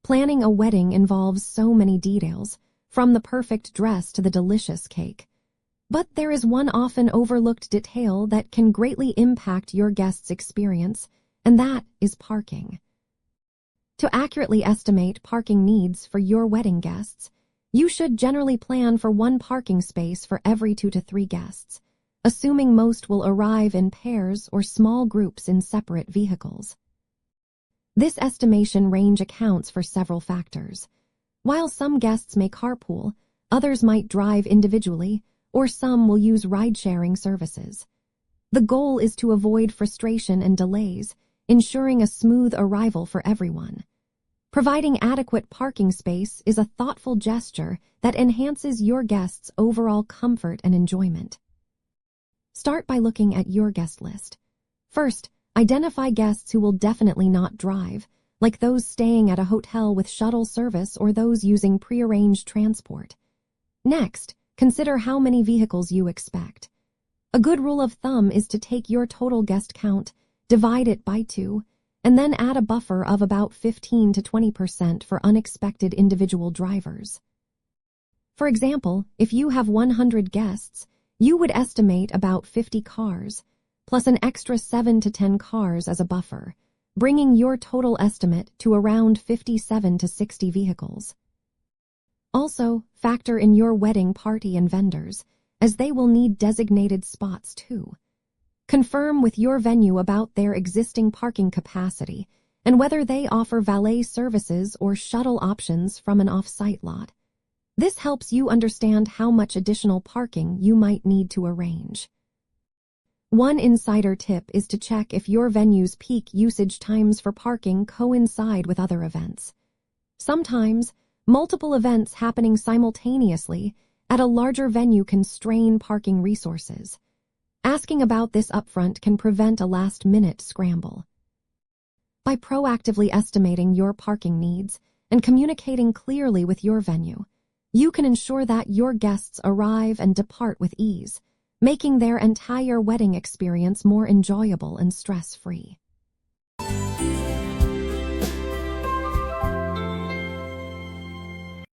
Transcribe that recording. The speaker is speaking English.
Planning a wedding involves so many details, from the perfect dress to the delicious cake. But there is one often overlooked detail that can greatly impact your guests' experience, and that is parking. To accurately estimate parking needs for your wedding guests, you should generally plan for one parking space for every 2 to 3 guests, assuming most will arrive in pairs or small groups in separate vehicles. This estimation range accounts for several factors. While some guests may carpool, others might drive individually, or some will use ride-sharing services. The goal is to avoid frustration and delays, ensuring a smooth arrival for everyone. Providing adequate parking space is a thoughtful gesture that enhances your guests' overall comfort and enjoyment. Start by looking at your guest list. First, identify guests who will definitely not drive, like those staying at a hotel with shuttle service or those using prearranged transport. Next, consider how many vehicles you expect. A good rule of thumb is to take your total guest count, divide it by 2, and then add a buffer of about 15 to 20% for unexpected individual drivers. For example, if you have 100 guests, you would estimate about 50 cars, plus an extra 7 to 10 cars as a buffer, bringing your total estimate to around 57 to 60 vehicles. Also, factor in your wedding party and vendors, as they will need designated spots too. Confirm with your venue about their existing parking capacity and whether they offer valet services or shuttle options from an off-site lot. This helps you understand how much additional parking you might need to arrange. One insider tip is to check if your venue's peak usage times for parking coincide with other events. Sometimes, multiple events happening simultaneously at a larger venue can strain parking resources. Asking about this upfront can prevent a last-minute scramble. By proactively estimating your parking needs and communicating clearly with your venue, you can ensure that your guests arrive and depart with ease, making their entire wedding experience more enjoyable and stress-free.